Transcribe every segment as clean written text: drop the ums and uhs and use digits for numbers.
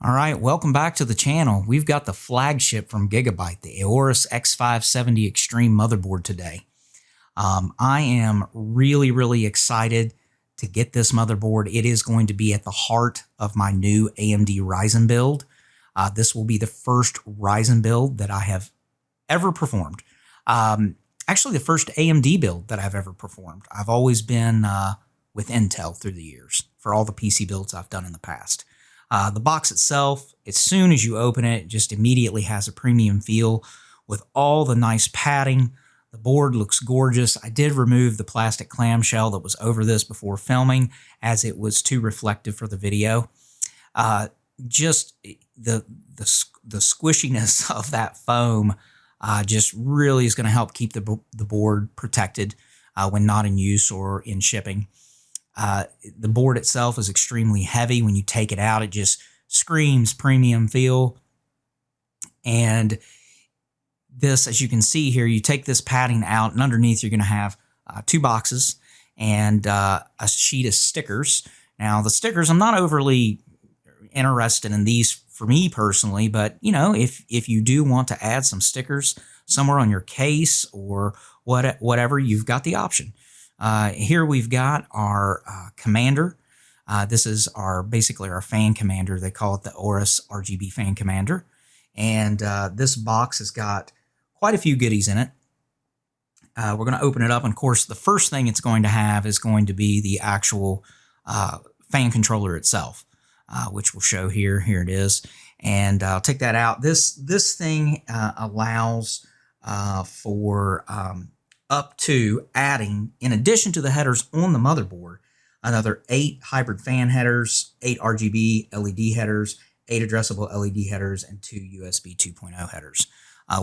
All right, welcome back to the channel. We've got the flagship from Gigabyte, the Aorus X570 Xtreme motherboard today. I am really excited to get this motherboard. It is going to be at the heart of my new AMD Ryzen build. This will be the first Ryzen build that I have ever performed. Actually, the first AMD build that I've ever performed. I've always been with Intel through the years for all the PC builds I've done in the past. The box itself, as soon as you open it, just immediately has a premium feel with all the nice padding. The board looks gorgeous. I did remove the plastic clamshell that was over this before filming as it was too reflective for the video. Just the squishiness of that foam just really is going to help keep the board protected when not in use or in shipping. The board itself is extremely heavy. When you take it out, it just screams premium feel. And this, as you can see here, you take this padding out, and underneath you're going to have two boxes and a sheet of stickers. Now, the stickers, I'm not overly interested in these for me personally, but you know, if you do want to add some stickers somewhere on your case or whatever, you've got the option. Here we've got our commander. This is basically our fan commander. They call it the Aorus RGB fan commander. And this box has got quite a few goodies in it. We're going to open it up. And of course, the first thing it's going to have is going to be the actual fan controller itself, which we'll show here. Here it is. And I'll take that out. This thing allows for up to adding, in addition to the headers on the motherboard, another 8 hybrid fan headers, 8 RGB LED headers, 8 addressable LED headers, and 2 USB 2.0 headers,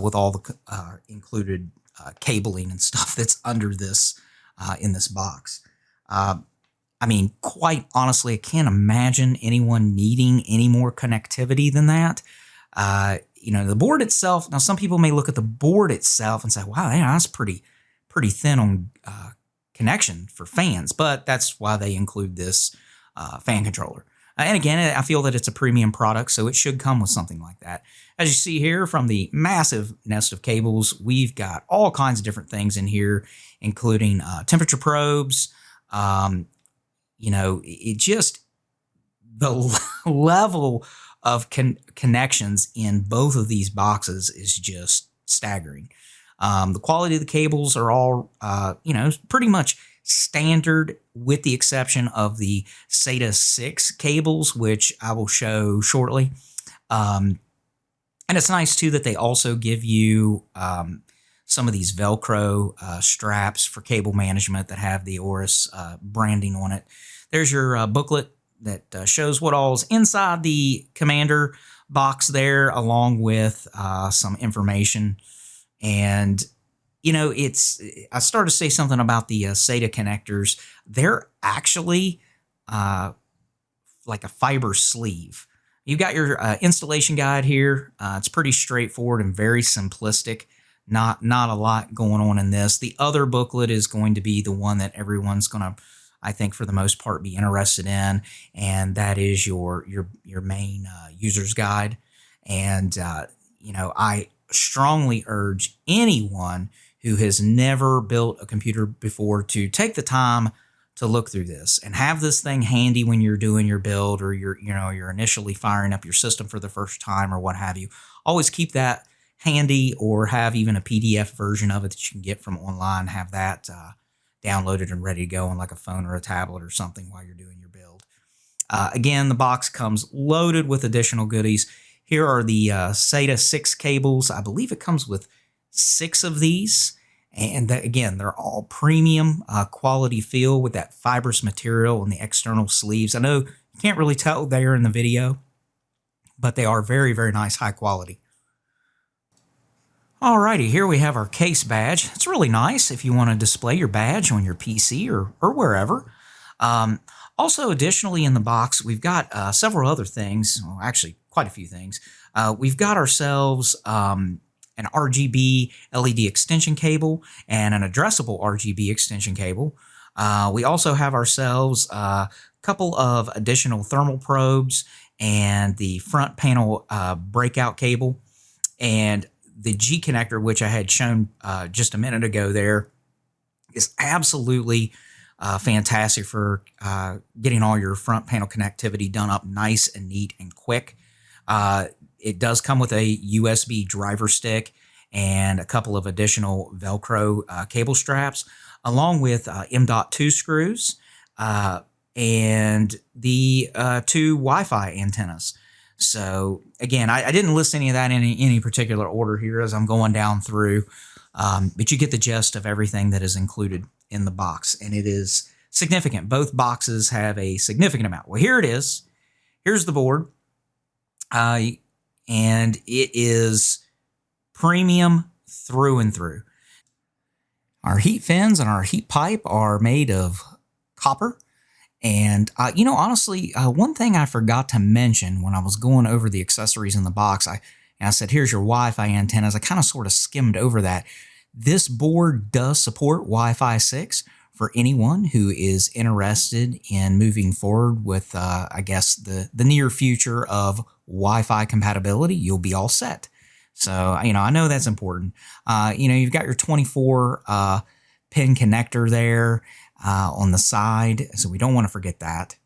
with all the included cabling and stuff that's under this in this box. I mean, quite honestly, I can't imagine anyone needing any more connectivity than that. You know, the board itself, now some people may look at the board itself and say, wow, yeah, that's pretty thin on connection for fans, but that's why they include this fan controller. And again, I feel that it's a premium product, so it should come with something like that. As you see here from the massive nest of cables, we've got all kinds of different things in here, including temperature probes. You know, it just, the level of connections in both of these boxes is just staggering. The quality of the cables are all, you know, pretty much standard with the exception of the SATA 6 cables, which I will show shortly. And it's nice, too, that they also give you some of these Velcro straps for cable management that have the Aorus branding on it. There's your booklet that shows what all is inside the Commander box there, along with some information. And, you know, I started to say something about the SATA connectors. They're actually like a fiber sleeve. You've got your installation guide here. It's pretty straightforward and very simplistic. Not a lot going on in this. The other booklet is going to be the one that everyone's going to, I think, for the most part, be interested in, and that is your main user's guide. And you know, I strongly urge anyone who has never built a computer before to take the time to look through this and have this thing handy when you're doing your build or you're initially firing up your system for the first time or what have you. Always keep that handy, or have even a PDF version of it that you can get from online. Have that downloaded and ready to go on like a phone or a tablet or something while you're doing your build. Again, the box comes loaded with additional goodies. Here are the SATA 6 cables. I believe it comes with 6 of these. And again, they're all premium quality feel with that fibrous material and the external sleeves. I know you can't really tell there in the video, but they are very nice, high quality. Alrighty, here we have our case badge. It's really nice if you want to display your badge on your PC or wherever. Also, additionally in the box, we've got several other things. Well, actually, quite a few things. We've got ourselves an RGB LED extension cable and an addressable RGB extension cable. We also have ourselves a couple of additional thermal probes and the front panel breakout cable, and the G connector, which I had shown just a minute ago there, is absolutely fantastic for getting all your front panel connectivity done up nice and neat and quick. It does come with a USB driver stick and a couple of additional Velcro cable straps, along with M.2 screws and the 2 Wi-Fi antennas. So again, I didn't list any of that in any particular order here as I'm going down through, but you get the gist of everything that is included in the box, and it is significant. Both boxes have a significant amount. Well, here it is. Here's the board, and it is premium through and through. Our heat fins and our heat pipe are made of copper. And, you know, honestly, one thing I forgot to mention when I was going over the accessories in the box, I said, here's your Wi-Fi antennas. I kind of sort of skimmed over that. This board does support Wi-Fi 6 for anyone who is interested in moving forward with, I guess, the near future of Wi-Fi compatibility. You'll be all set. So, you know, I know that's important. You know, you've got your 24 pin connector there on the side, so we don't want to forget that.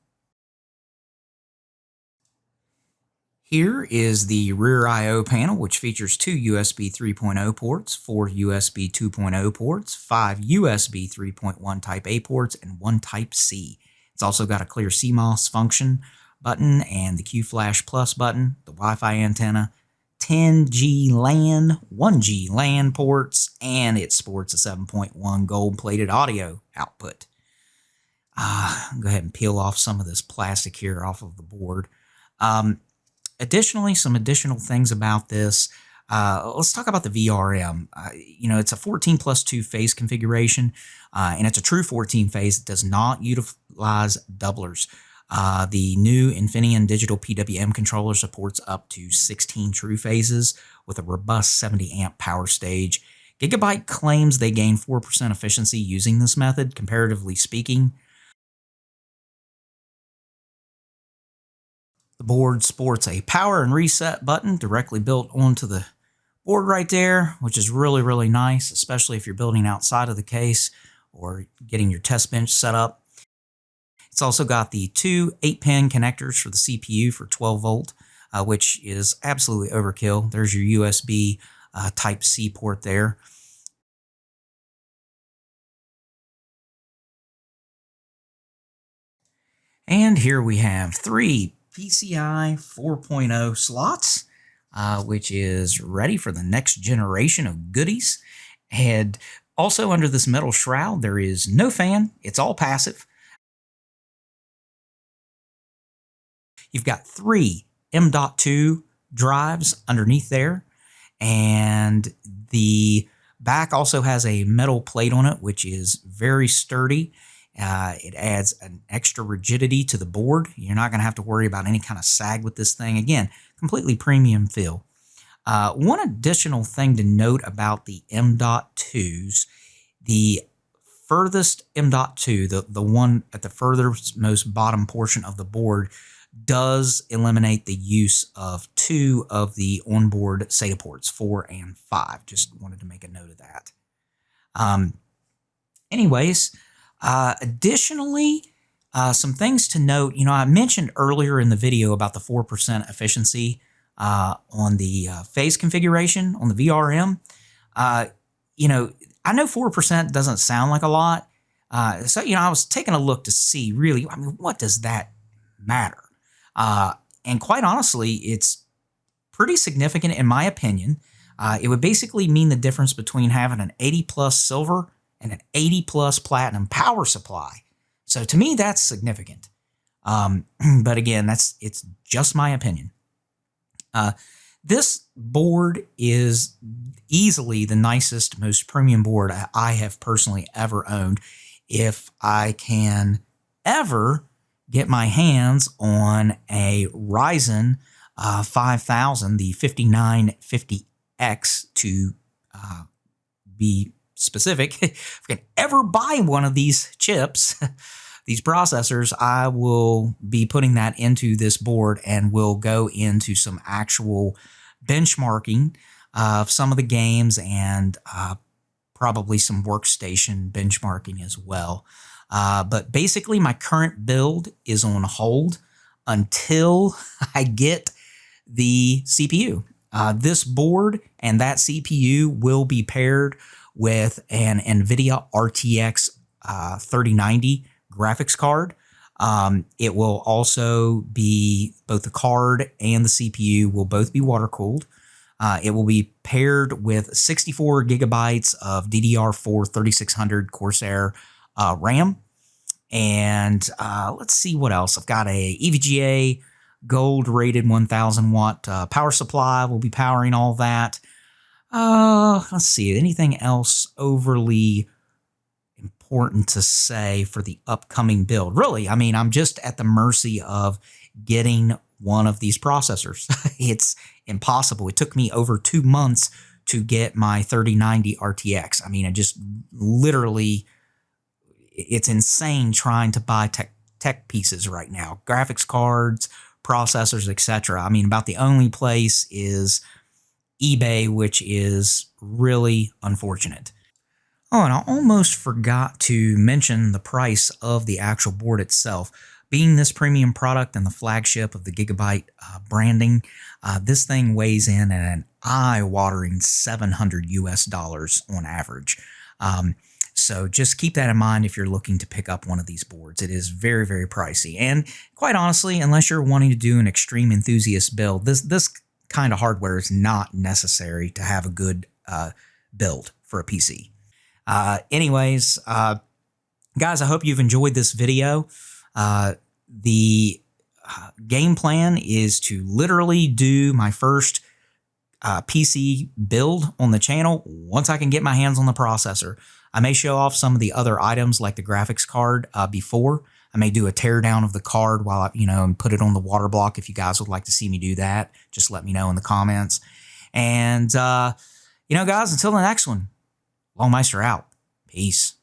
Here is the rear I/O panel, which features 2 USB 3.0 ports, 4 USB 2.0 ports, 5 USB 3.1 Type A ports, and 1 Type C. It's also got a clear CMOS function button and the Q-Flash Plus button, the Wi-Fi antenna, 10G LAN, 1G LAN ports, and it sports a 7.1 gold-plated audio output. Go ahead and peel off some of this plastic here off of the board. Additionally, some additional things about this. Let's talk about the VRM. You know, it's a 14+2 phase configuration, and it's a true 14 phase. It does not utilize doublers. The new Infineon digital PWM controller supports up to 16 true phases with a robust 70 amp power stage. Gigabyte claims they gain 4% efficiency using this method, comparatively speaking. The board sports a power and reset button directly built onto the board right there, which is really, really nice, especially if you're building outside of the case or getting your test bench set up. It's also got the 2 8-pin connectors for the CPU for 12 volt, which is absolutely overkill. There's your USB Type C port there. And here we have 3 PCI 4.0 slots, which is ready for the next generation of goodies. And also under this metal shroud, there is no fan. It's all passive. You've got 3 M.2 drives underneath there, and the back also has a metal plate on it, which is very sturdy. It adds an extra rigidity to the board. You're not going to have to worry about any kind of sag with this thing. Again, completely premium feel. One additional thing to note about the M.2s, the furthest M.2, the one at the furthest most bottom portion of the board, does eliminate the use of 2 of the onboard SATA ports, 4 and 5. Just wanted to make a note of that. Additionally, some things to note. You know, I mentioned earlier in the video about the 4% efficiency on the phase configuration on the VRM. You know, I know 4% doesn't sound like a lot. So, you know, I was taking a look to see really, I mean, what does that matter? And quite honestly, it's pretty significant in my opinion. It would basically mean the difference between having an 80 plus silver and an 80 plus platinum power supply. So to me, that's significant. But again, it's just my opinion. This board is easily the nicest, most premium board I have personally ever owned. If I can ever get my hands on a Ryzen 5000, the 5950X to be specific, if I can ever buy one of these chips, these processors, I will be putting that into this board and we'll go into some actual benchmarking of some of the games and probably some workstation benchmarking as well. But basically my current build is on hold until I get the CPU. This board and that CPU will be paired with an NVIDIA RTX 3090 graphics card. It will also be both the card and the CPU will both be water cooled. It will be paired with 64 gigabytes of DDR4 3600 Corsair RAM. And let's see what else. I've got a EVGA gold rated 1000 watt power supply. We'll be powering all that. Let's see, anything else overly important to say for the upcoming build? Really, I mean, I'm just at the mercy of getting one of these processors. It's impossible. It took me over 2 months to get my 3090 RTX. I mean, I just literally, it's insane trying to buy tech pieces right now. Graphics cards, processors, etc. I mean, about the only place is eBay, which is really unfortunate. Oh, and I almost forgot to mention the price of the actual board itself. Being this premium product and the flagship of the Gigabyte branding, this thing weighs in at an eye-watering $700 US on average. So just keep that in mind if you're looking to pick up one of these boards. It is very, very pricey. And quite honestly, unless you're wanting to do an extreme enthusiast build, this kind of hardware is not necessary to have a good build for a PC. Anyways, guys, I hope you've enjoyed this video. The game plan is to literally do my first PC build on the channel once I can get my hands on the processor. I may show off some of the other items like the graphics card before. I may do a teardown of the card while and put it on the water block. If you guys would like to see me do that, just let me know in the comments. And, guys, until the next one, Longmeister out. Peace.